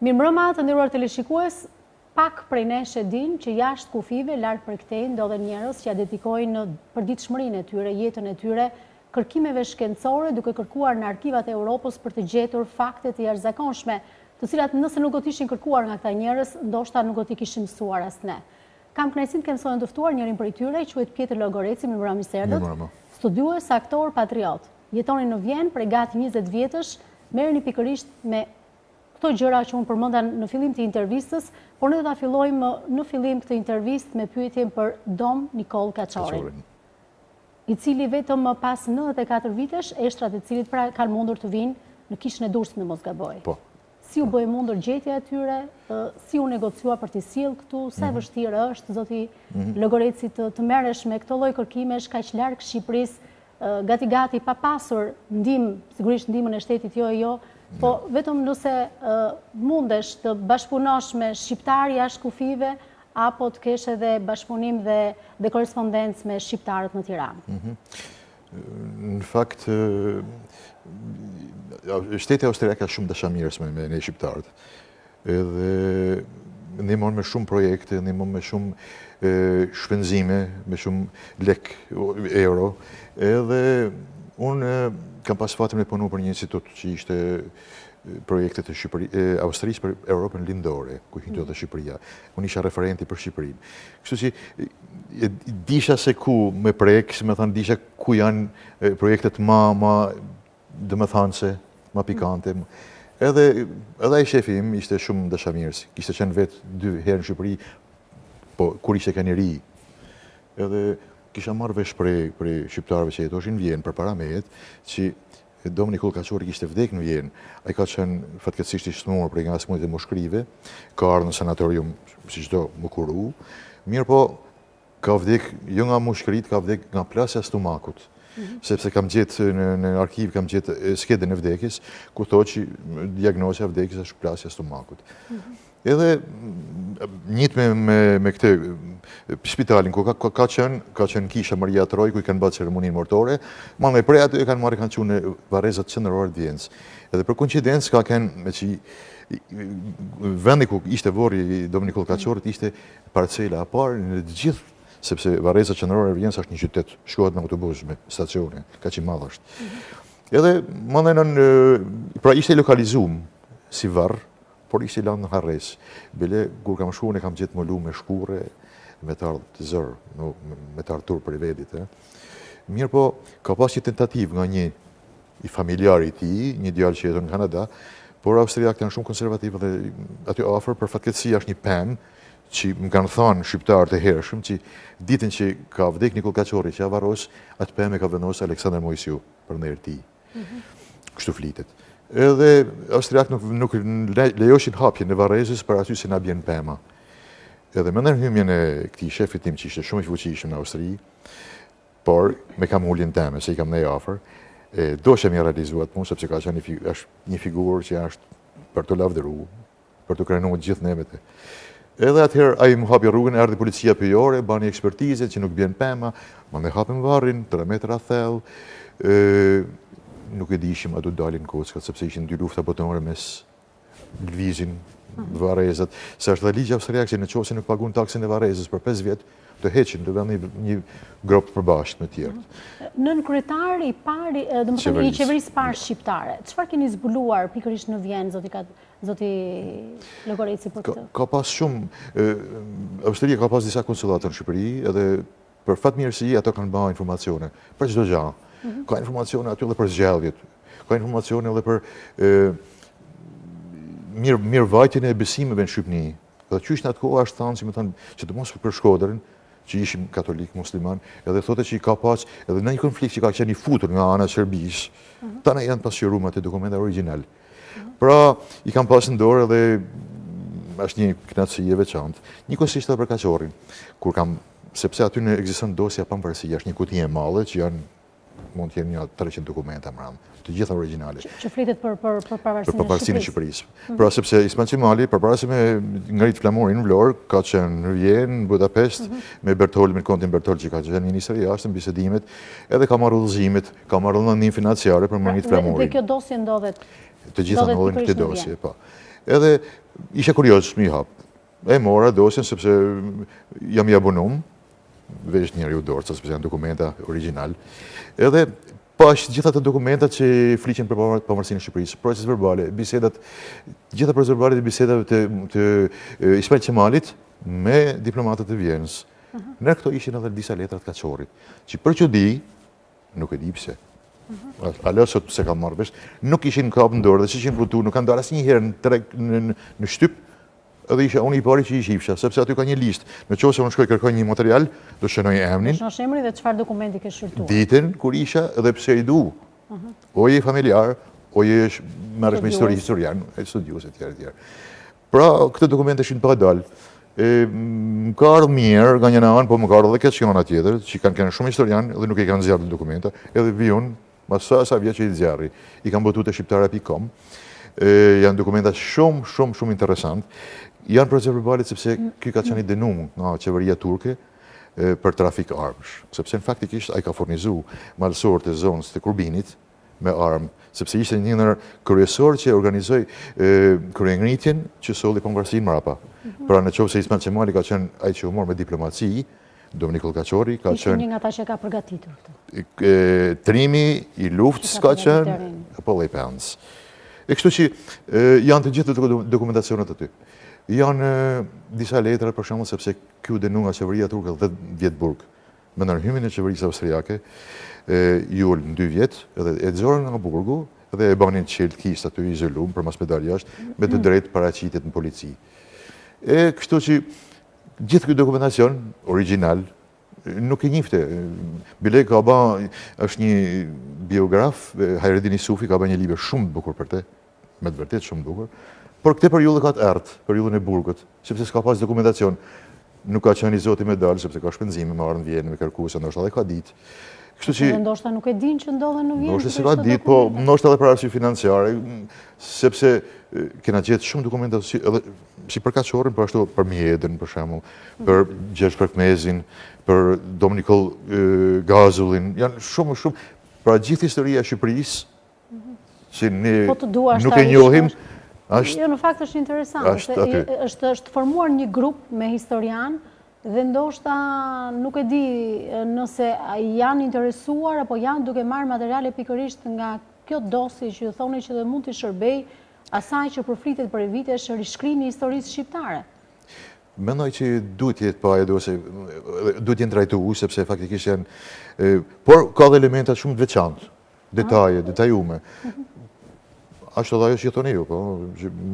Mirëmbrëma të nderuar teleshikues, pak prej nesh e din që jashtë kufive, larg prej këtej, ndodhen njerëz që ja dedikojnë përditshmërinë e tyre, jetën e tyre, kërkimeve shkencore, duke kërkuar në arkivat e Europës për të gjetur fakte të jashtëzakonshme, të cilat nëse nuk do të ishin kërkuar nga këta njerëz, ndoshta nuk do t'i kishim mësuar as ne. Kam kënaqësinë të kem sonën të ftuar njërin prej tyre, quhet Pjetër Llogoreci, mirëmbrëma mirë se erdhët. Studiues, aktor, patriot. Jetoni në Vjenë prej gati 20 vjetësh, merreni pikërisht me këto gjëra që unë përmenda në fillim të intervistës, por ne do ta fillojmë në fillim këtë intervistë me pyetjen për Dom Nikol Kaçorin, i cili vetëm pas 94 vitesh, eshtrat e cilit pra kanë mundur të vinë në kishën e Durrësit në mos gaboj. Po. Si u bëi mundur gjetja e tyre, si u negociua për t'i sjellë këtu, sa vështirë është zoti Llogoreci të merresh me këtë lloj kërkimesh kaq larg Shqipërisë, gati pa pasur ndihmë, sigurisht ndihmën e shtetit jo, po vetëm nëse mundesh të bashkëpunosh me shqiptar jashtë kufive, apo të kesh edhe bashkëpunim dhe korrespondencë me shqiptarët në Tiranë. Në fakt, shteti austriak ka shumë dashamirës me ne shqiptarët. Edhe ndihmon me shumë projekte, ndihmon me shumë shpenzime, me shumë lek, euro. Edhe unë kam pas fatin me punu për një institut që ishte projektet e Austrisë për Europën lindore, ku ndodhte Shqipëria. Unë isha referenti për Shqipërinë. Kështu që disha se ku me prek, se me thënë disha ku janë projektet ma dëmethënëse, ma pikante. Edhe ai shefi im ishte shumë dashamirës. Kishte qenë vetë 2 herë në Shqipëri, po kur ishte keni ri. Edhe kisha marrë vesh prej shqiptarëve që jetoshin në Vjenë përpara meje, që Dom Nikol Kaçori kishte vdek në Vjenë. Ai ka qenë fatkeqësisht i smur prej nga smundjet e moshkrive, ka ardhur në sanatorium si çdo mukuru. Mirë po, ka vdek jo nga moshkrit, ka vdek nga plasja e stomakut. Sepse kam gjetë në arkiv, kam gjetë skedën e vdekjes, ku thotë që diagnoza e vdekjes është plasja e stomakut. Edhe njëtë me këtë spitalin, ku ka qenë kisha Maria Troj, ku i kanë bërë ceremoninë mortore, ma me prej aty e kanë marrë kanë qunë varezat qendrore të Vjenës. Edhe për koincidencë ka kënë me që vendi ku ishte vorri Dom Nikol Kaçorit ishte parcela e parë në të gjithë, sepse vareza qendrore e Vjenës është një qytet, shkohet me autobus me stacione, ka që madh është. Edhe pra ishte lokalizuar si varr, por ishte lanë në harres. Bile, kur kam shkuar, ne kam gjetë molu me shkure, me të ardhë të zërë, me të ardhë tur për i vedit. Mirë po, ka pas një tentativ nga një i familjari ti, një djalë që jeton në Kanada, por Austriak janë shumë konservativë dhe aty afër për fatkeqësi është një pemë që më kanë thënë shqiptarët e hershëm që ditën që ka vdek Nikol Kaçori që avaros, atë pemë ka vendosur Aleksandar Mojsiu për ndër ti. Kështu flitet. Edhe Austriak nuk lejoshin hapjen e varrezës për aty se na bjen pema. Edhe me ndërhymjen e këtij shefit tim që ishte shumë i fuqishëm në Austri, por me kam uljen teme, se i kam nej afër, dosha mi realizuat punë, sepse ka qenë një figurë që është për të lavdëru, për të krenuar gjithë nevet. Edhe atëherë ai më hapi rrugën, erdhi policia pyjore, bani ekspertizë që nuk bjen pema, mandej hapën varrin 3 metra thellë. Nuk e dishim a do dalin kockat, sepse ishin 2 lufta botërore mes lëvizin varrezat. Se është dhe ligji austriak që nëse nuk pagun taksën e varrezës për 5 vjet, të heqin, të vënë një grop përbashkët me tjerët. Nën kryetari i parë, domethënë i qeverisë parë shqiptare, çfarë keni zbuluar pikërisht në Vjenë, zoti Llogoreci për këtë? Ka pas shumë, Austria ka pas disa konsulate në Shqipëri, edhe për fatmirësi ato kanë bërë informacione për çdo gjë. Ka informacione aty edhe për zgjelljet, ka informacione edhe për mirëvajtjen e besimeve në Shqipëri. Dhe qysh në atë kohë është thënë, si më thënë, që të mos për Shkodrën, që ishim katolik, musliman, edhe thote që i ka pas edhe në një konflikt që ka qenë i futur nga ana e Serbisë, tani janë pasqyruar atë dokumenta origjinal. Pra, i kam pas në dorë edhe është një kënaqësi e veçantë. Njëkohësisht edhe për Kaçorin, kur kam sepse aty ekziston dosja pavarësia, është një kuti e madhe që janë mund të jenë një 300 dokumenta mbrapa, të gjitha origjinale. Që flitet për përparësinë e Shqipërisë. Pra sepse Ismail Qemali, përpara se me ngrit flamurin në Vlorë, ka qenë në Vjenë, në Budapest, me Kontin Bertol që ka qenë ministri i jashtëm, bisedimet, edhe ka marrë udhëzimet, ka marrë ndihmë financiare për me ngrit flamurin. Dhe kjo dosje ndodhet të gjitha ndodhen këtë dosje, po. Edhe isha kurioz më i hap. E mora dosjen sepse jam i abonum, veç njeriu dorë, sepse janë dokumenta origjinal. Edhe pash gjitha të dokumentat që fliqen për pavarësinë e Shqipërisë, proces verbale, bisedat, gjitha proces verbale të bisedave të Ismail Qemalit me diplomatët e Vjenës. Në këto ishin edhe disa letra të Kaçorit, që për çudi, nuk e di pse. Alo sot pse kam marrë vesh, nuk ishin kap në dorë dhe që ishin votu, nuk kanë dalë asnjëherë në shtyp. Edhe isha unë i pari që i shifsha, sepse aty ka një listë. Në qoftë se unë shkoj kërkoj një material, do shënoj emrin. Shënosh emrin dhe çfarë dokumenti ke shqyrtuar. Ditën kur isha edhe pse i du. O je familjar, o je merresh me historian, studios e tjerë. Pra, këtë dokumente ishin pa dalë. Më ka ardhur mirë nga një anë, po më ka ardhur edhe keq nga ana tjetër, që kanë shumë historian dhe nuk i kanë zjarrë dokumenta, edhe viun, mas sa vjet që i zjarri. I kanë botuar te shqiptara.com. Janë dokumenta shumë interesant. Janë proces verbalit sepse ky ka qenë i dënuar nga qeveria turke për trafik armësh. Sepse në faktikisht ai ka furnizuar malësorët e zonës të Kurbinit me armë, sepse ishte një ndër kryesorët që organizoi kryengritjen që solli pavarësinë mbrapa. Pra në qoftë se Ismail Qemali ka qenë ai që u mor me diplomaci, Dominik Kaçori ka qenë një nga ata që ka përgatitur këtë. Trimi i luftës ka qenë apo lloj pens. E kështu që janë të gjithë dokumentacionet aty. Janë disa letra, për shembull, sepse ky u dënu nga qeveria turke 10 vjet burg. Me ndërhymin e qeverisë austriake, ju ul në 2 vjet, edhe e xorën nga burgu, dhe e banin qelkist aty izolum për mas pedal jashtë, me të drejtë paraqitet në polici. E kështu që gjithë ky dokumentacion origjinal nuk e njifte. Bile ka është një biograf, Hajreddin Sufi ka bërë një libër shumë të bukur për te, me të vërtet shumë të bukur, por këtë periudhë ka të ertë, periudhën e burgut, sepse s'ka pas dokumentacion, nuk ka qenë i zoti me dalë, sepse ka shpenzime, me ardhën në Vjenë, me kërku, se ndoshta edhe ka ditë. Kështu që ndoshta nuk e din që ndodhen në Vjenë. Ndoshta se ka ditë, po ndoshta edhe për arsye financiare, sepse kena gjetë shumë dokumenta si për Kaçorin, por ashtu për Mjedën, për shembull, për Gjergj Prekmezin, për Dominikol Gazullin, janë shumë. Pra gjithë historia e Shqipërisë, që ne nuk e njohim, jo, në fakt është interesant, është formuar një grup me historian dhe ndoshta nuk e di nëse janë interesuar apo janë duke marrë materiale pikërisht nga kjo dosje që ju thoni që dhe mund të shërbej asaj që përflitet për vitesh rishkrimi i historisë shqiptare. Mendoj që duhet jetë pa edo se duhet jenë trajtuar sepse faktikisht janë, por ka dhe elementat shumë të veçantë, detajume. Ashtu dhe ajo që thoni ju, po,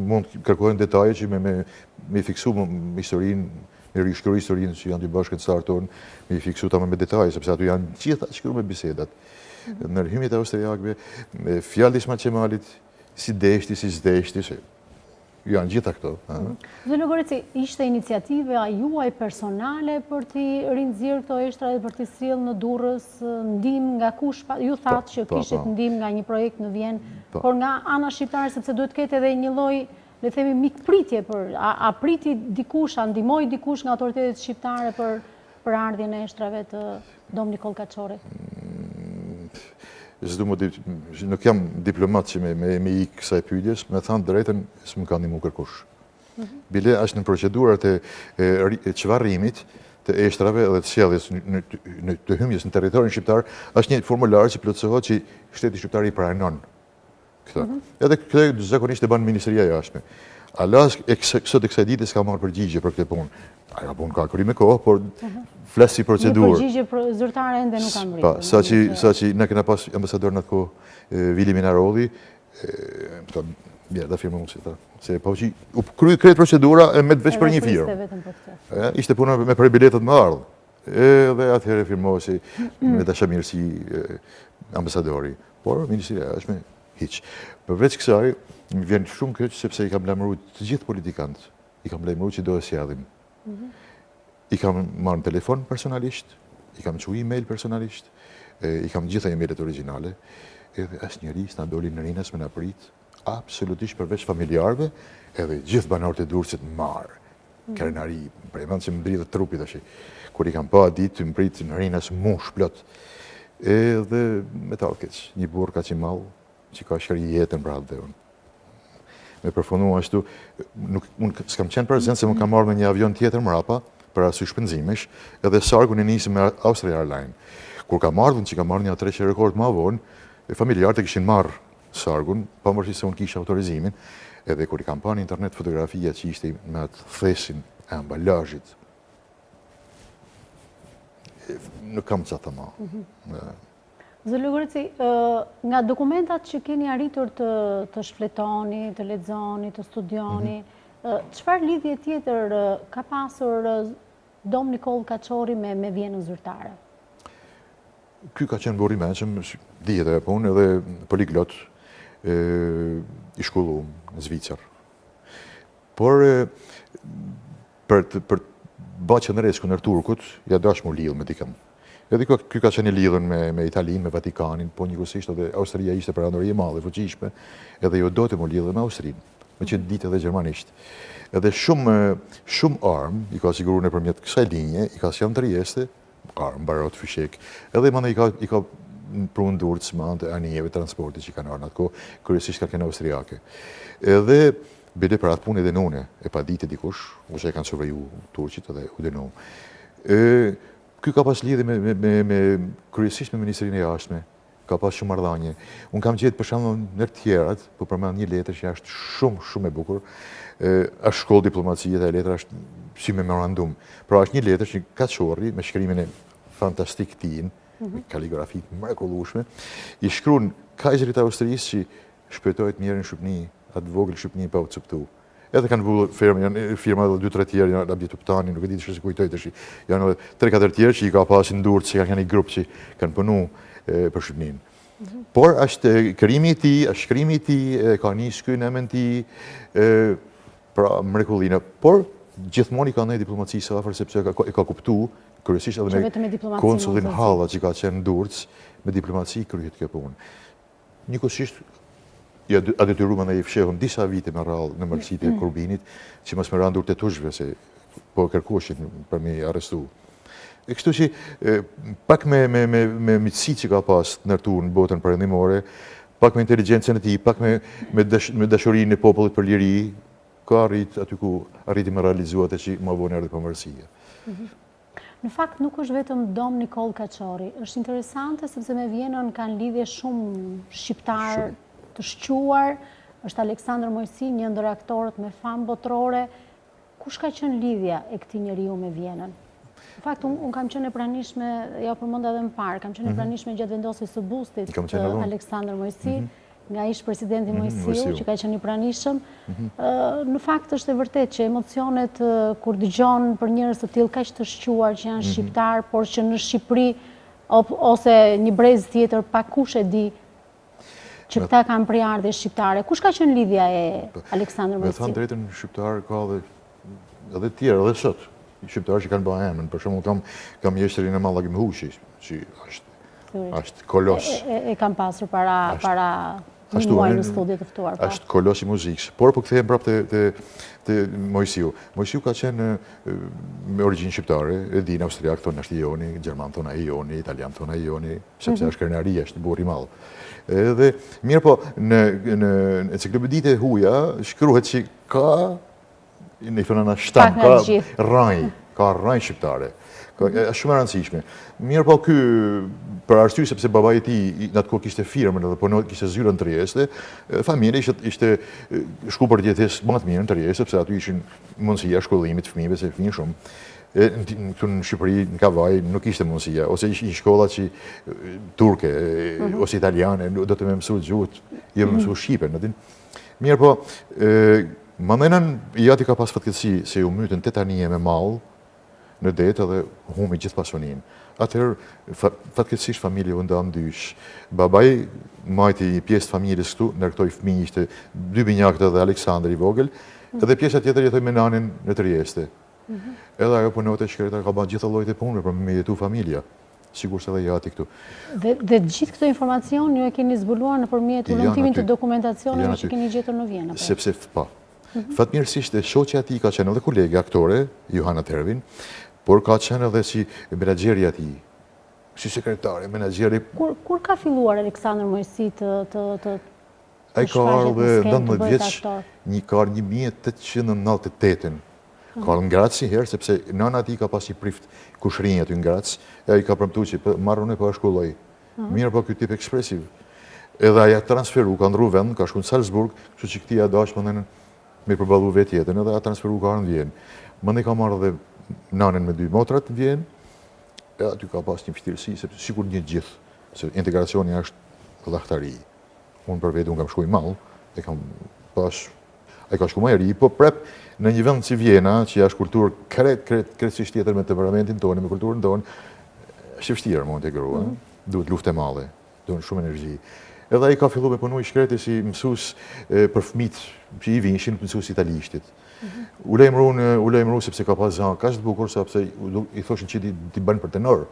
mund kërkojnë detaje që me fiksu historinë, me rishkru historinë që janë dy bashkëndëstarë tonë, me fiksu ta me detaje, sepse aty janë gjitha shkru me bisedat. Ndërhymjet e austriakëve, fjalët e Ismail Qemalit, si deshti, si s'deshti, janë gjitha këto. Zoti Logorici, ishte iniciative a juaj personale për t'i rinxhirë këto eshtra dhe për t'i sjellë në Durrës ndihmë nga kush? Ju thatë që kishit ndihmë nga një projekt në Vjenë, por nga ana shqiptare, sepse duhet ketë edhe një lloj, le të themi, mikpritje për a priti dikush, a ndihmoi dikush nga autoritetet shqiptare për ardhjen e eshtrave të Dominikol Kaçorit? Nuk jam diplomat që me i kësaj pyetjes, me thanë drejtën, s'më ka ndihmu kërkush. Bile është në procedurat e çvarrimit të eshtrave dhe të sjelljes të hymjes në territorin shqiptar, është një formular që plotësohet që shteti shqiptar i pranon këtë. Edhe këtë zakonisht e bën Ministria e Jashtme. Alas, sot e kësaj dite s'ka marrë përgjigje për këtë punë. Ajo punë ka kry me kohë, por flas si procedurë. Një përgjigje zyrtare ende nuk kanë mbritur. Sa që ne kena pas ambasador në atë kohë, Vili Minarolli, da firma mund se po që u kry kretë procedura me të veç për një firmë. Ishte puna me për biletet më ardhë. Edhe atëherë firmohesi me dashamirësi ambasadori. Por, Ministria e Jashtme, hiq. Përveç kësaj, më vjen shumë keq sepse i kam lajmëruar të gjithë politikanët. I kam lajmëruar që do e sjellim. I kam marrë në telefon personalisht, i kam çuar email personalisht, I kam gjitha emailët origjinale, edhe asnjëri s'na doli në rinës me na prit, absolutisht përveç familjarëve, edhe gjithë banorët e Durrësit marr. Krenari, prej mend që më dridhet trupi tash. Kur I kam pa ditë më prit në rinës mush plot. Edhe me ta keq, një burr kaq I mall, që ka shkri jetën prapë dhe unë. Me përfundua ashtu, unë s'kam qenë prezent se më kam marrë me një avion tjetër mrapa, për arsye shpenzimesh, edhe sargun e nisi me Austria Airlines. Kur kam ardhur që kam marrë një atreqe rekord më vonë, familjarët e kishin marrë sargun, pavarësisht se unë kisha autorizimin, edhe kur I kam pa në internet fotografia që ishte me atë thesin e ambalazhit, nuk kam çfarë të them. Zë Lugurici, nga dokumentat që keni arritur të shfletoni, të lexoni, të studioni, çfarë lidhje tjetër ka pasur Dom Nikol Kaçori me vjenën zyrtare? Ky ka qenë burr I mençëm, dihet e punë edhe poliglot, I shkolluar në Zvicër. Por për të bërë qendresë kundër turkut, ja dash mu lidh me dikën. Edhe ky ka qenë lidhën me Italinë, me Vatikanin, po njëkohësisht edhe Austria ishte perandorie e madhe, fuqishme, edhe jo do të mu lidhë me Austrinë, me që ditë edhe gjermanisht. Edhe shumë armë I ka siguruar nëpërmjet kësaj linje, I ka sjellë në Trieste, armë, barot, fyshek, edhe mandej I ka prunë Durrës me anë të anijeve transportit që kanë ardhur në atë kohë, kryesisht ka qenë austriake. Edhe bile për atë punë edhe nune, e pa ditë dikush, ose e kanë surveju turqit edhe u dënu. Ky ka pas lidhje me kryesisht me Ministrinë e Jashtme, ka pas shumë marrëdhënie. Unë kam gjetë për shembull në të tjerat, po përmend një letër që është shumë e bukur. Është shkollë diplomacie dhe letra është si memorandum. Pra është një letër që Kaçorri me shkrimin e fantastik tin, me kaligrafi mrekullueshme, I shkruan kajzrit e Austrisë që shpëtohet mirë në Shqipëni, atë vogël Shqipëni pa u coptu. Edhe kanë vëllë firma edhe 2-3 tjerë, janë Abdi Tuptani, nuk e di se kujtoj tash. Janë edhe 3-4 tjerë që I ka pasur në Durrës, që kanë një grup që kanë punuar për Shqipërinë. Por është krimi I tij, është shkrimi I tij, ka nisë ky në emën e tij, pra mrekullinë. Por gjithmonë I ka ndaj diplomacisë afër sepse e ka kuptuar kryesisht edhe me konsullin Halla që ka qenë në Durrës, me diplomaci kryhet kjo punë. Njëkohësisht a detyruar ndaj I fshehun disa vite me radhë në mërësitë e Kurbinit, që mos më randur të tushve se po kërkoshin për me arrestu. E kështu që pak me miqësi që ka pas ndërtuar në botën perëndimore, pak me inteligjencën e tij, pak me dashurinë e popullit për liri, ka arrit aty ku arriti me realizuar atë që më vonë erdhi pavarësia. Në fakt nuk është vetëm Dom Nikol Kaçori, është interesante sepse me Vjenën kanë lidhje shumë shqiptar të shquar, është Aleksandër Mojsi, një ndër aktorët me famë botërore. Kush ka qenë lidhja e këtij njeriu me Vjenën? Në fakt, unë kam qenë e pranishme, ja përmenda edhe më parë, kam qenë e pranishme gjatë vendosjes së bustit të Aleksandër Mojsi, nga ish presidenti Mojsiu, që ka qenë I pranishëm. Në fakt është e vërtet që emocionet kur dëgjon për njerëz të tillë kaq të shquar që janë shqiptar, por që në Shqipëri ose një brez tjetër pa kush e di që këta kanë prejardhje shqiptare. Kush ka qenë lidhja e Aleksandër Mojsiu? Me thënë drejtën shqiptar ka edhe tjerë, edhe sot. Shqiptarë që kanë bërë emrin, për shembull kamjeshtërin e Mallagim Huqi, që është kolos. E kam pasur para një muaj në studio të ftuar. Është kolos I muzikës. Por po kthehem prapë te Mojsiu. Mojsiu ka qenë me origjinë shqiptare, e din austriak thonë është Ioni, gjerman thonë ai Ioni, italian thonë ai Ioni, sepse është krenaria, është burr I madh. Edhe mirë po në enciklopeditë e huaja shkruhet që ka në thonë shtam, ka rranj shqiptare. Është shumë e rëndësishme. Mirë po ky për arsye sepse babai I tij në atë kohë kishte firmën edhe punoi kishte zyrën në Trieste, familja ishte shku për jetesë më të mirë në Trieste sepse aty ishin mundësia shkollimit të fëmijëve se fëmijë shumë. Këtu në Shqipëri, në Kavaj, nuk ishte mundësia, ose ishin shkolla që turke, ose italiane, do të me mësu gjuhët, jo me mësu shqipen. Mirë po, mandajnan jati ka pas fatkeqësi se u mytën 8 anije me mall në det edhe humi gjithë pasunin. Atëherë, fatkeqësisht familja u nda ndysh. Babai majti pjesë të familjes këtu, ndërtoi fëmijë, ishte 2 binjakët edhe Aleksandër I vogël, edhe pjesa tjetër jetoi me nanin në Trieste. Edhe ajo punote shkreta ka bërë gjitha llojet e punëve për me jetu familja. sigur se dhe jati këtu. Dhe gjithë këto informacion ju e keni zbuluar nëpërmjet hulumtimin të dokumentacioneve që keni gjetur në Vjenë? Sepse, fatmirësisht e shoqja ati ka qenë edhe kolege aktore, Johana Tervin, por ka qenë edhe si menaxheri ati, si sekretari, menaxheri. Kur ka filluar Aleksandër Mojsi të ai ka ardhur 19 vjeç, ka ardhur 1898-ën. Ka ardhur në Graz si herë, sepse nëna ati ka pas i prift kushrinj aty në Graz, e ai ka premtuar që marrën e pa shkolloj. Mirë po ky tip ekspresiv. Edhe aja transferu, ka ndru vend, ka shku në Salzburg, kështu që këtia dash më me përballu vetë jetën, edhe a transferu ka në Vjenë. Më ne ka marrë dhe nanen me 2 motrat në Vjenë, e aty ka pas një vështirësi, sepse sikur një gjithë, se integracioni është lahtari. Unë për vetë, unë kam shku i malë, e kam pas, e ka shku më e ri, po prep në një vend si Vjena, që është kulturë kretësisht tjetër me temperamentin tonë, me kulturën tonë, është vështirë më integrua, duhet luftë e madhe, duhet shumë energji. Edhe ai ka fillu me punu i shkreti si mësus për fëmit që i vinshin mësus italishtit. U lejmëru sepse ka pas zanë, ka që të bukur, sepse i thoshin që ti banë për tenor.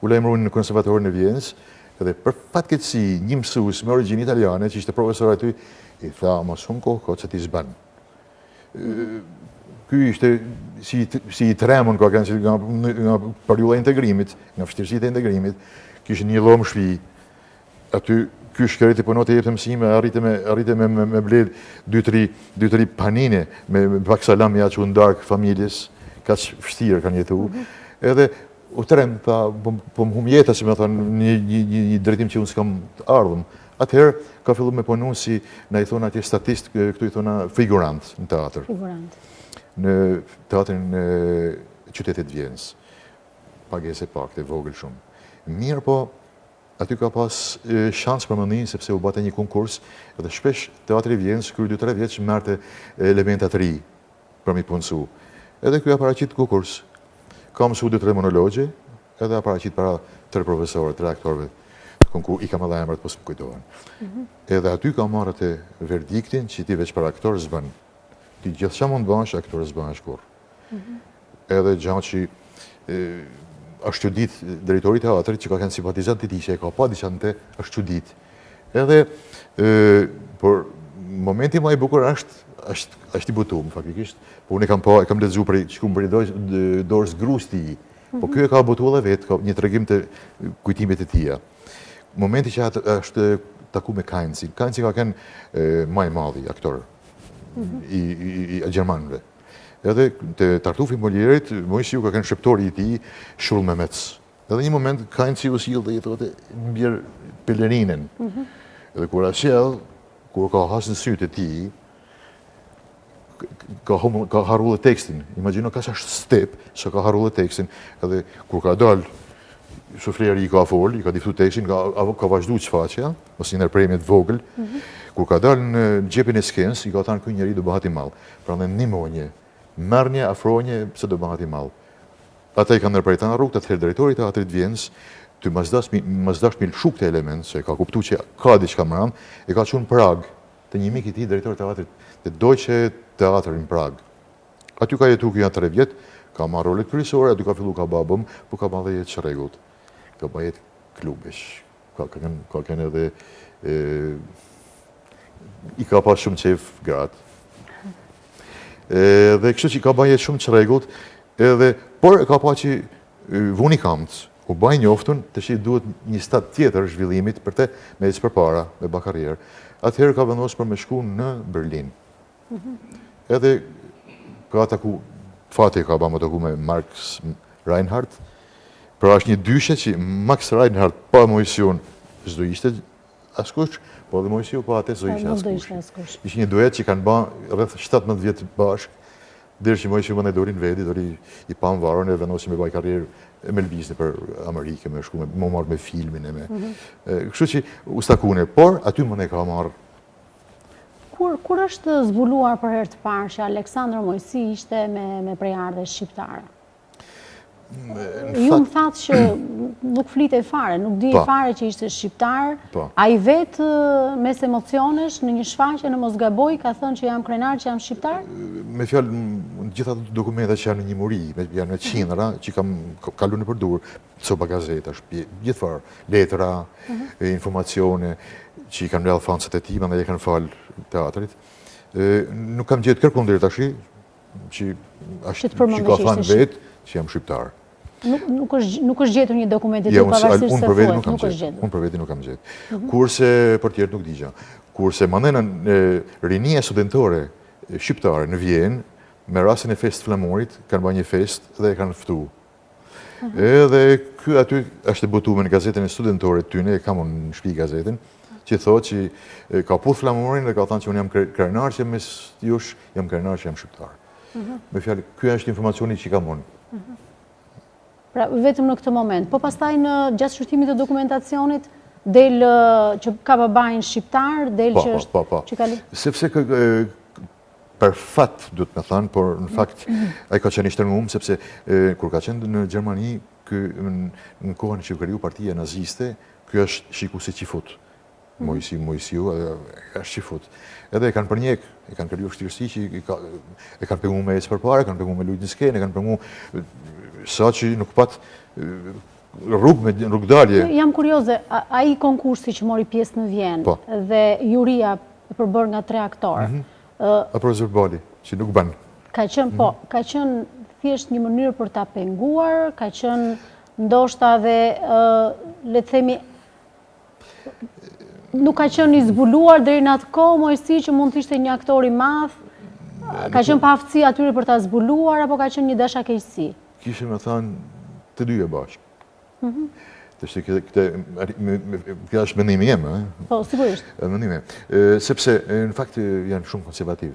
U lejmëru në konservatorin e Vjenës, edhe për fatkeqësi një mësus me origjinë italiane, që ishte profesor aty, i tha, mos shumë kohë, që ti zbanë. Ky ishte si i tremën ka kanë nga periudha e integrimit, nga vështirësitë e integrimit, kishte një llom shpi. Aty ky shkreti punon të jepte mësime, arrite me bledh 2-3 panine me pak salam ja që u ndark familjes, kaq vështirë kanë jetu. Edhe u trem tha, po më hum jeta, si më thonë, një drejtim që unë s'kam ardhur. Atëherë ka filluar me punu si na i thonë atje statist, këtu i thonë figurant në teatr. Figurant. Në teatrin e qytetit Vjenës. Pagesë pak të vogël shumë. Mirë po, aty ka pas shans për mëndin, sepse u bate një konkurs, edhe shpesh teatri Vjenës, kërë 2-3 vjeç merte elementat ri për mi punësu. Edhe kjo aparaqit konkurs. Ka mësu 2-3 monologje, edhe aparaqit para 3 profesorët, 3 aktorëve. I kam edhe emrat, po së më kujtohen. Edhe aty ka marrë të verdiktin që ti veç për aktor zbën. Ti gjithë që mund bësh, aktor zbën është kur. Edhe gjatë që është që ditë drejtori teatrit që ka kënë simpatizant të ti që e ka pa diçan të është që ditë. Edhe, por momenti ma i bukur është i butum, faktikisht, po unë e kam ledzu për që kumë për dorës grus të i, po kjo e ka butu edhe vetë, një tregim të kujtimit e tia. Momenti që është taku me Kainci ka kënë maj madhi aktor i Gjermanëve. Edhe të Tartufi Molierit, Mojsiu ka kënë shqiptori i ti, Shull Mehmets. Edhe një moment, Kainci u sjellë dhe i thote mbjerë pelerinen. Edhe kur a sjellë, kur ka hasë në sytë e ti, ka harru dhe tekstin. Imagino ka që është step, që ka harru dhe tekstin. Edhe kur ka dalë, sufleri i ka folë, i ka diftu tekstin, ka vazhdu që faqja, ose një nërpremjet vogël. Kur ka dalë në gjepin e skens, i ka thanë këj njeri do bëhat i malë. Pra në një monje, mërnje, afronje, pëse do bëhat i malë. Ata i ka nërprejta në rrugë, atëherë drejtori teatrit Vjenës, të mazdash me lëshuk të element, se ka kuptu që ka diçka më ranë, e ka qunë Prag, të një mik i ti, drejtori teatrit, të Deutsche Theater in Prag. Aty ka jetu këja 3 vjetë, ka marrë rolet kryesore, aty ka fillu ka babëm, po ka ba dhe jetë shregullt. Ka ba jetë klubesh, ka kënë edhe, i ka pas shumë qef gratë. Dhe kështu që i ka ba jetë shumë shregullt, por ka pa që vuni kamtë, u baj njoftun, të që i duhet një stat tjetër zhvillimit për te me disë për para, me ba karrierë. Atëherë ka vendosur për me shku në Berlin. Edhe ka taku, fati ka ba më taku me Max Reinhardt, pra është një dyshe që Max Reinhardt pa Mojsiun s'do ishte askush, po dhe Mojsiu pa atë s'do ishte askush. Ishte një duet që kanë ba rreth 17 vjetë bashkë, dirë që Mojsiu më në dorin vedi, dori i pa më varën e vendosi me baj karrierë me lëvizje për Amerikë, me shku me marrë me filmin e me. Kështu që u stakune, por aty më ne ka marrë. Kur është zbuluar për herë të parë që Aleksandër Mojsi ishte me prejardhje shqiptare? Ju më thatë që nuk flite fare, nuk di fare që ishte shqiptar, a I vetë mes emocionesh në një shfaqje në Mosgaboj ka thënë që jam krenar, që jam shqiptar? Me fjallë, gjitha dokumentet që janë në një muri, janë në qindra, që kam kalu në përdur, copa gazeta, gjithfar, letra, informacione, që I kanë rrëllë fansët e tima dhe I kanë falë teatrit. Nuk kam gjithë kërkun dhe tashi, që ka thënë vetë, që jam shqiptar. Nuk është gjetur një dokumenti të pavarësisht se thuhet, nuk është gjetur. Unë për veti nuk kam gjetur. Kurse për tjertë nuk digja. Kurse manena rinia studentore shqiptare në Vjenë, me rastin e fest flamurit, kanë ba një fest dhe kanë ftu. Edhe ky aty është botu me në gazetën e studentore të tyne, e kam unë në shpi gazetën, që thot që ka puth flamurin dhe ka thënë që unë jam krenar që mes jush jam krenar që jam shqiptar. Me fjallë, ky është informacioni që kam unë. Pra, vetëm në këtë moment. Po pastaj në gjatë shërtimit të dokumentacionit, del që ka babajnë shqiptar, del që është... Sepse për fat, du të me thanë, por në fakt, a I ka qenë ishtërngumë, sepse kur ka qenë në Gjermani, në kohën që kërju partia naziste, kjo është shiku se qifut. Mojësiu, është qifut. Edhe e kanë përnjek, e kanë kërju shtirësi që e kanë pengu me ecë për pare, e kanë pengu me lujt në skenë, e kanë pengu sa që nuk pat rrugdalje. Jam kurioze, a I konkursi që mori pjesë në Vjenë dhe juria e përbër nga 3 aktorë. A profesor Bali, që nuk banë. Ka qenë thjesht një mënyrë për ta penguar, ka qenë ndoshta dhe, le të themi, nuk ka qenë I zbuluar deri në atë kohë, mojësi që mund të ishte një aktor I madh, ka qenë pa aftësi atyre për ta zbuluar, apo ka qenë një dashakeqësi? Kishim me thanë të dyja bashkë. Të shte këtë është mendimi jem, Po, sigurisht. Mendimi jem. Sepse, në fakt, janë shumë konservativ.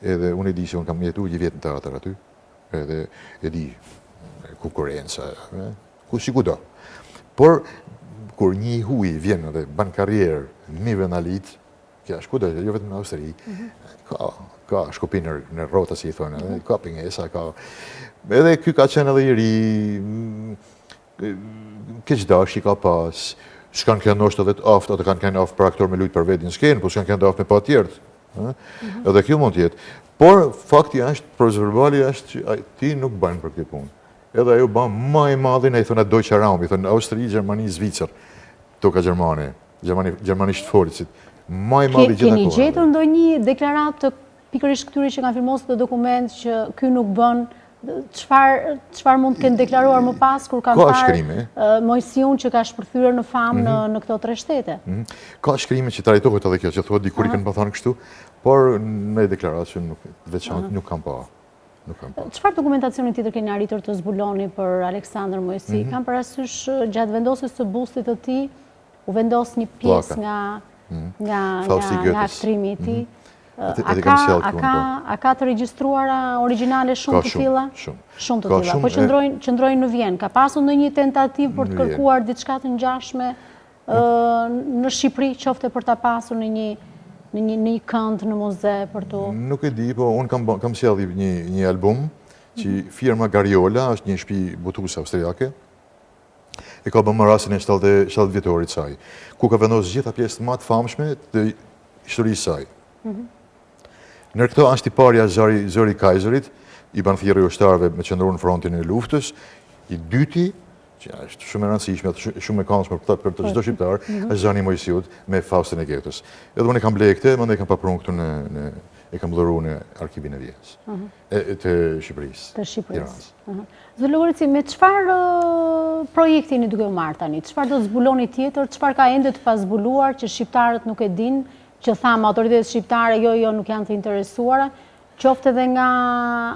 Edhe unë e di që unë kam jetu një vjetë në teatr aty, edhe e di konkurenca, ku si ku do. Por, kur një huj vjen dhe ban karrierë në Venalit, kja është ku do, jo vetëm në Austri, ka shkopi në rota, si I thonë, ka pingesa, ka... Edhe ky ka qenë edhe I ri, keqdash I ka pas, s'kan kënë nështë edhe të aftë, atë kanë kënë aftë për aktor me lujtë për vedin s'kenë, po s'kan kënë aftë me pa tjertë. Edhe kjo mund tjetë. Por, fakti është, profesor-verbali është që ti nuk banë për këtë punë. Edhe ajo banë ma I madhin, e I thonë Deutsche Raum, I thonë Austri, Gjermani, Zvicër, toka Gjermane, Gjermanisht Foricit. Ma I madhi gjitha kohë. Keni gjetur ndonjë deklarat të pikërisht këtyre që kanë firmosur këtë dokument që ky nuk bën, çfarë mund të kenë deklaruar më pas kur kanë parë Mojsiun që ka shpërthyer në famë në këto 3 shtete? Ka shkrime që trajtohet edhe kjo, që thuhet dikur I kanë thënë kështu, por në deklaratë që veçantë nuk kanë pa. Çfarë dokumentacioni tjetër keni arritur të zbuloni për Aleksandër Mojsi? Kam parasysh gjatë vendosjes së bustit të tij u vendos një pjesë nga aktrimi I tij. A ka të regjistruara origjinale shumë të tilla? Shumë të tilla. Po qëndrojnë në Vjenë. Ka pasur ndonjë tentativë për të kërkuar diçka të ngjashme në Shqipëri, qoftë për ta pasur në një kënd në muze për të... Nuk e di, po unë kam sjellë një album që firma Gariola, është një shtëpi botuese austriake, e ka bërë rastin e 70 vjetorit saj, ku ka vendosur gjitha pjesët më të famshme të historisë saj. Nër këto është I parja Zori Kajzerit, I ban thirrë ushtarëve me qëndruar në frontin e luftës, I dyti, që është shumë e rëndësishme, shumë e këndshme për të çdo shqiptar, është Zani Mojsiut me Faustin e Getës. Edhe unë e kam ble këtë, mandej kam paprun këtu e kam dhëruar në arkivin e Vjenës, të Shqipërisë. Të Shqipërisë. Zoti Llogorici, me çfarë projekti jeni duke u marrë tani? Çfarë do zbuloni tjetër? Çfarë ka ende të pazbuluar që shqiptarët nuk e dinë? Që thamë autoritetet shqiptare jo nuk janë të interesuara, qoftë edhe nga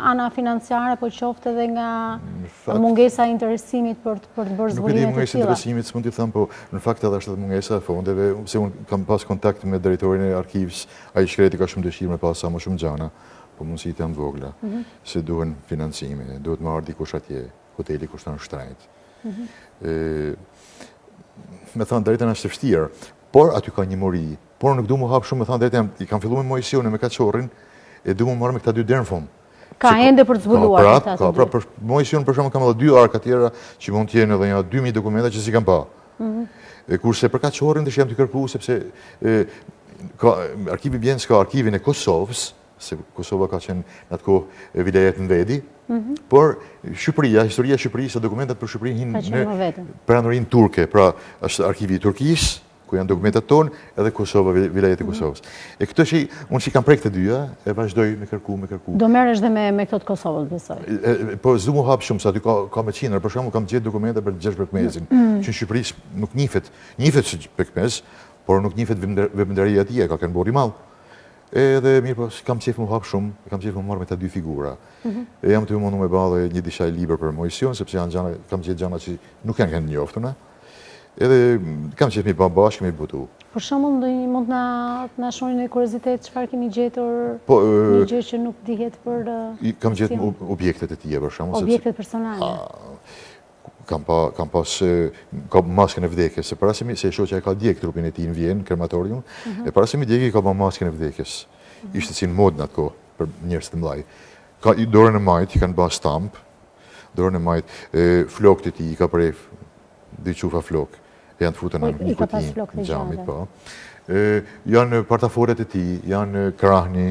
ana financiare, po qoftë edhe nga mungesa e interesimit për të bërë zbulime të tilla. Nuk e di mungesa e interesimit, s'mund t'i them, po në fakt edhe është edhe mungesa e fondeve, se unë kam pas kontakt me drejtorin e arkivës, ai shkreti ka shumë dëshirë me pas sa më shumë gjana, po mundësitë janë vogla, se duhen financime, duhet marrë dikush atje, hoteli kushton shtrejt. Me thënë drejtën është e vështirë, por aty ka një muri. Por nuk du mu hapë shumë, me thanë drejtë, I kam fillu me Mojsiun e me Kaçorrin, e du mu marrë me këta 2 derën fund. Ka ende për të zbuluar këta të dy. Pra, për Moision për shembull kam edhe 2 arka tjera që mund të jenë edhe një 2000 dokumenta që si kam pa. Kurse për kaqorin të jam të kërku sepse arkivi Bjenc ka arkivin e Kosovës, se Kosova ka qenë në atë kohë vilajet në vedi, por Shqipëria, historia e Shqipërisë, dokumentat për Shqipërinë hinë në perandorin turke, pra është arkivi i Turqisë, ku janë dokumentat tonë, edhe Kosova, vilajet e Kosovës. E këtë që unë që kam prek të dyja, e vazhdoj me kërku. Do merresh dhe me këto të Kosovës, besoj? Po, zdu mu hapë shumë, sa aty ka me qinër, për shumë kam gjithë dokumentat për Gjergj Pekmezin, që në Shqipërisë nuk njifet që Pekmez, por nuk njifet vëmendëria atje, ka kënë bori malë. Edhe mirë, po, kam qefë mu hapë shumë, kam qefë mu marrë me ta 2 figura. Jam të mundu me bale një dishaj liber për Moision, sepse kam gjithë gjana që nuk janë njoftuna. Edhe kam qefë mi bashkë me butu. Për shumë, mund të na shoni në kuriozitet çfarë keni gjetur një gjë që nuk dihet për... Kam gjetur objektet e tije, për shumë. Objektet personale. Kam pas maskën e vdekjes, se para se e shoqja e ka djek trupin e tij në Vjenë, krematorium, e para se mi djeki ka pa maskën e vdekjes. Ishte si në mod në atë kohë, për njerëz të mëdhaj. Dorën e majt, i kanë ba stamp, dorën e majt, flokët e tij, i ka prej 2 qufa flokë, janë të futën në një kuti në gjamit, po. Janë portafolet e tij, janë krahni,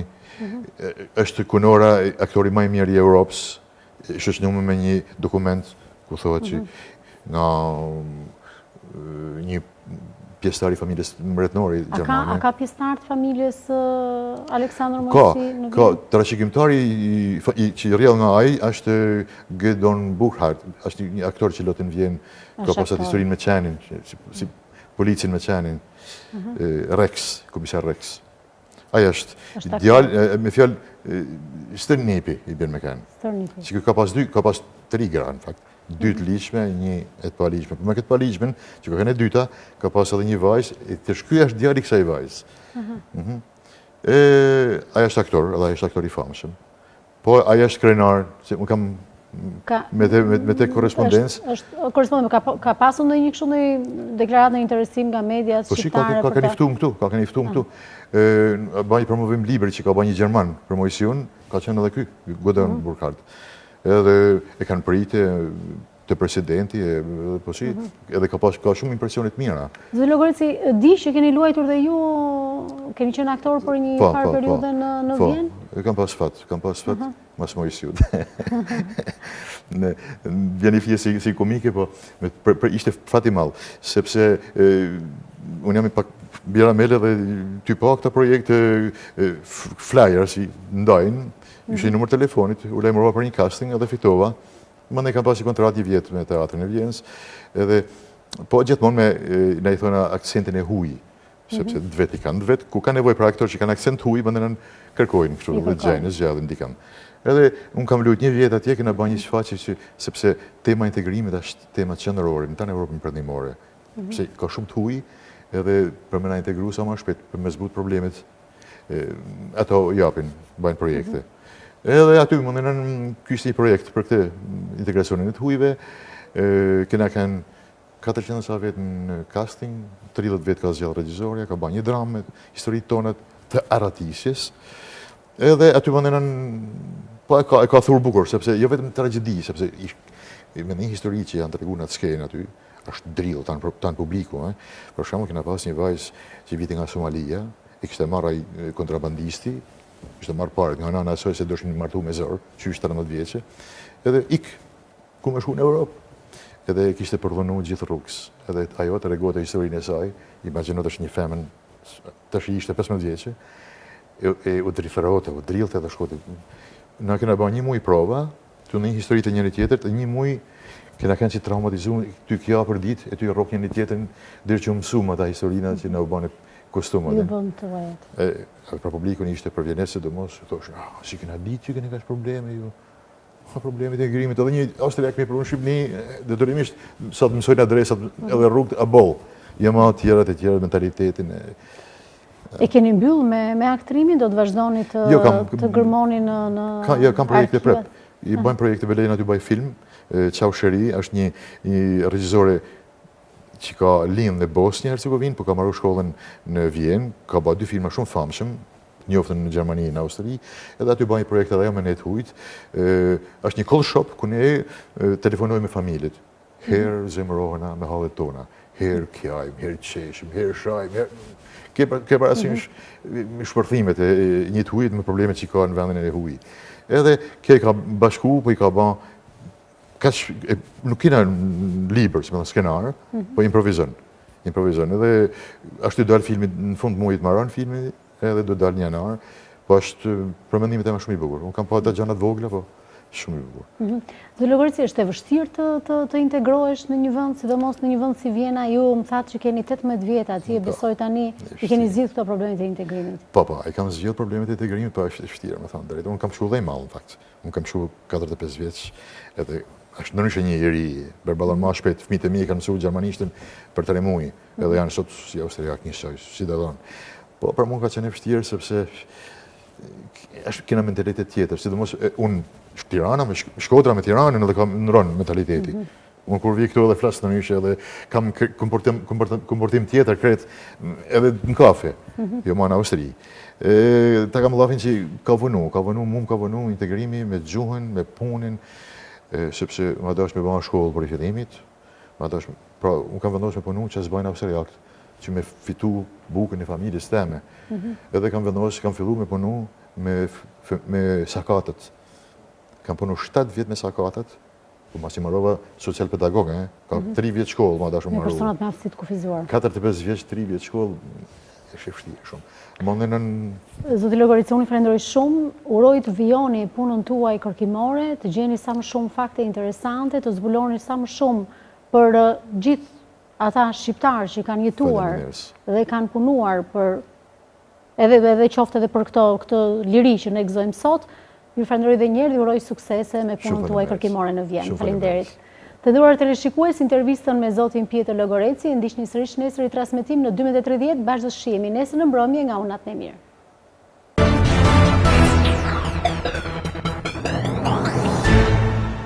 është kunora aktori më i mirë i Europës, shoqënuar me një dokument ku thohet që nga një pjesëtar i familjes mbretërore gjermane. A ka pjesëtar të familjes Aleksandr Moisi? Ka, trashëgimtari që rrjedh nga ai është Gidon Buchhardt, është një aktor që lutet në Vjenë, ka pasur historinë me Qenin, si policin me Qenin, Rex, komisar Rex. Ai është djalë, me fjalë, stërnipi i bën me kanë. Që ka pas 3 gra në fakt. 2 të ligjshme, 1 e të paligjshme. Për me këtë paligjshmen, që ka kënë e dyta, ka pas edhe një vajzë, të shky është djali kësaj vajzë. Aja është aktor, edhe aja është aktor i famshëm. Po aja është krenar, se unë kam me te korespondencë. Ka pasur në një kështu në deklarat në interesim nga mediat shqiptare? Ka kënë iftu më këtu. Ba një promovim libri që ka ba një Gjerman për Moision, ka qenë edhe ky, Gidon Buchhardt. Edhe e kanë pritë të presidenti, edhe ka shumë impresionit mira. Zë Logorici, di që keni luajtur dhe ju, keni qenë aktor për një farë periude në Vjenë? Po, kam pas fat, mas Moision. Vjen i fje si komike, po ishte fat i malë, sepse unë jam i pak bjera mele dhe ty pa këta projekte flyer si ndajnë, ishte i numër telefonit, u lajmërova për një casting edhe fitova. Më ne kam pasi kontrat një vjetë me teatrin e Vjenës, edhe po gjithmonë me, na i thona, aksentin e huj, sepse dvet i kanë dvet, ku ka nevoj për aktor që kanë aksent huj, bëndë në kërkojnë, kështu dhe gjajnë, zgjadhin dikam. Edhe unë kam lujt një vjetë atje, kena ba një shfaqe që, sepse tema integrimit është tema qendrore, në ta në Evropën përndimore. Pse ka shumë të huj, edhe për me na integru sa ma shpet, për me zbut problemet, ato japin, bajnë projekte. Edhe aty më nënën kështë i projekt për këtë integracionin e të hujve, kena kanë 400 sa vetë në casting, 30 vetë ka zgjallë regjizorja, ka ba një dramë, historit tonët të aratisjes, edhe aty më nënën, po e ka thurë bukur, sepse jo vetëm tragedi, sepse me një histori që janë të regu në atë skenë aty, është drillë tanë publiku, për shumë kena pas një vajzë që viti nga Somalia, i kështë e marra i kontrabandisti, ishte marrë parët nga nana asoj se doshin martu me zërë, që ishte 14 vjeqe, edhe ku me shku në Europë, edhe kishte përdhunu gjithë rrugës, edhe ajo të regote historinë e saj, imaginot është një femën, të shi ishte 15 vjeqe, u driferote, u drillte edhe shkote. Na kena ba një muj prova, të një historitë e njëri tjetër, të një muj kena kënë që traumatizumë, ty kja për ditë, e ty rrok njëri tjetër, dirë që mësumë ata historina që në u bane kostumë. Ju bëm të vetë. Pra publikun ishte për Vjenese dhe mos, thoshë, si kena ditë që keni kash probleme, ju, ka problemet e ngrimit, edhe një Austriak me për unë Shqipni, dhe dërimisht, sa të mësojnë adresat edhe rrugët a bol, jema tjerat e tjerat, mentalitetin. E keni mbyllë me aktrimin, do të vazhdoni të gërmoni në... Jo, kam projekte prep. I bëjmë projekte Belejna të bëj film, Qau Sheri, është një regjizore që ka linë në Bosnjë Hercegovinë, po ka marru shkollën në Vjenë, ka ba 2 filma shumë famshëm, njoftën në Gjermani, në Austri, edhe aty bëjnë projekte dhe jo me ne të hujt. Është një call shop ku ne telefonojmë me familjet. Herë zemërohena me hallet tona, herë kjajmë, herë qeshim, herë shajmë, ke parasysh shpërthimet e një të hujt me problemet që i ka në vendin e huj. Edhe ke ka bashku, po i ka ba, nuk kina liber, si me dhe skenar, po improvizon. Edhe ashtu dalë filmit, në fund mujit maron filmi, edhe do dalë një janar, po është përmendimet e më shumë i bukur. Unë kam pa da gjanat vogla, po shumë i bukur. Zë Llogorici, është e vështirë të integrohesh në një vend, sidomos në një vend si Vjena, ju më thatë që keni 18 vjetë atje, besoj tani, i keni zgjidhur këto problemet e integrimit. Po, i kam zgjidhur problemet e integrimit, po është e vështirë, me thonë drejtë. Unë kam shku dhe i malë, në fakt. Unë kam shku 45 vjeç, edhe është ndërnyshe një iri, bërbalon ma shpet, fëmijët e mi kanë mësuar gjermanishtin për 3 muaj, edhe janë sot si austriak njësoj, si do thonë. Po, për mua ka qenë e vështirë, sepse kena mentalitet tjetër, sidomos unë Tirana me Shkodra me Tiranën edhe kam ndron mentaliteti. Unë kur vi këtu edhe flas ndryshe edhe kam komportim tjetër kret edhe në kafe, jo më në Austri. Ta kam llafin që ka vënu integrimi me gjuhën, me punën, sepse ma dash me bëha shkollë për i fillimit, pra unë kam vendosur me punu që s'bajnë austriakt, që me fitu bukën e familjes teme. Edhe kam vendosur, kam fillu me punu me sakatët. Kam punu 7 vjetë me sakatët, po ma si marrova social pedagogë, ka 3 vjetë shkollë, ma da shumë marrova. Me personat me aftësit kufizuar. 45 vjetë, 3 vjetë shkollë, e shefshtirë shumë. Zoti Llogorici, unë i falenderoj shumë, uroj të vijoni punën tuaj kërkimore, të gjeni sa më shumë fakte interesante, të zbuloni sa më shumë për gjithë ata shqiptarë që kanë jetuar dhe kanë punuar për edhe qofte edhe për këtë liri që ne gëzojmë sot. Ju falenderoj dhe njerë dhe uroj suksese me punën tuaj kërkimore në Vjenë. Faleminderit. Të nderuar teleshikues, intervistën me zotin Pjetër Llogorici, ndiqni sërish nesër i transmetim në 12:30, bashkë do shihemi nesër në mbrëmje nga Unat në Mirë.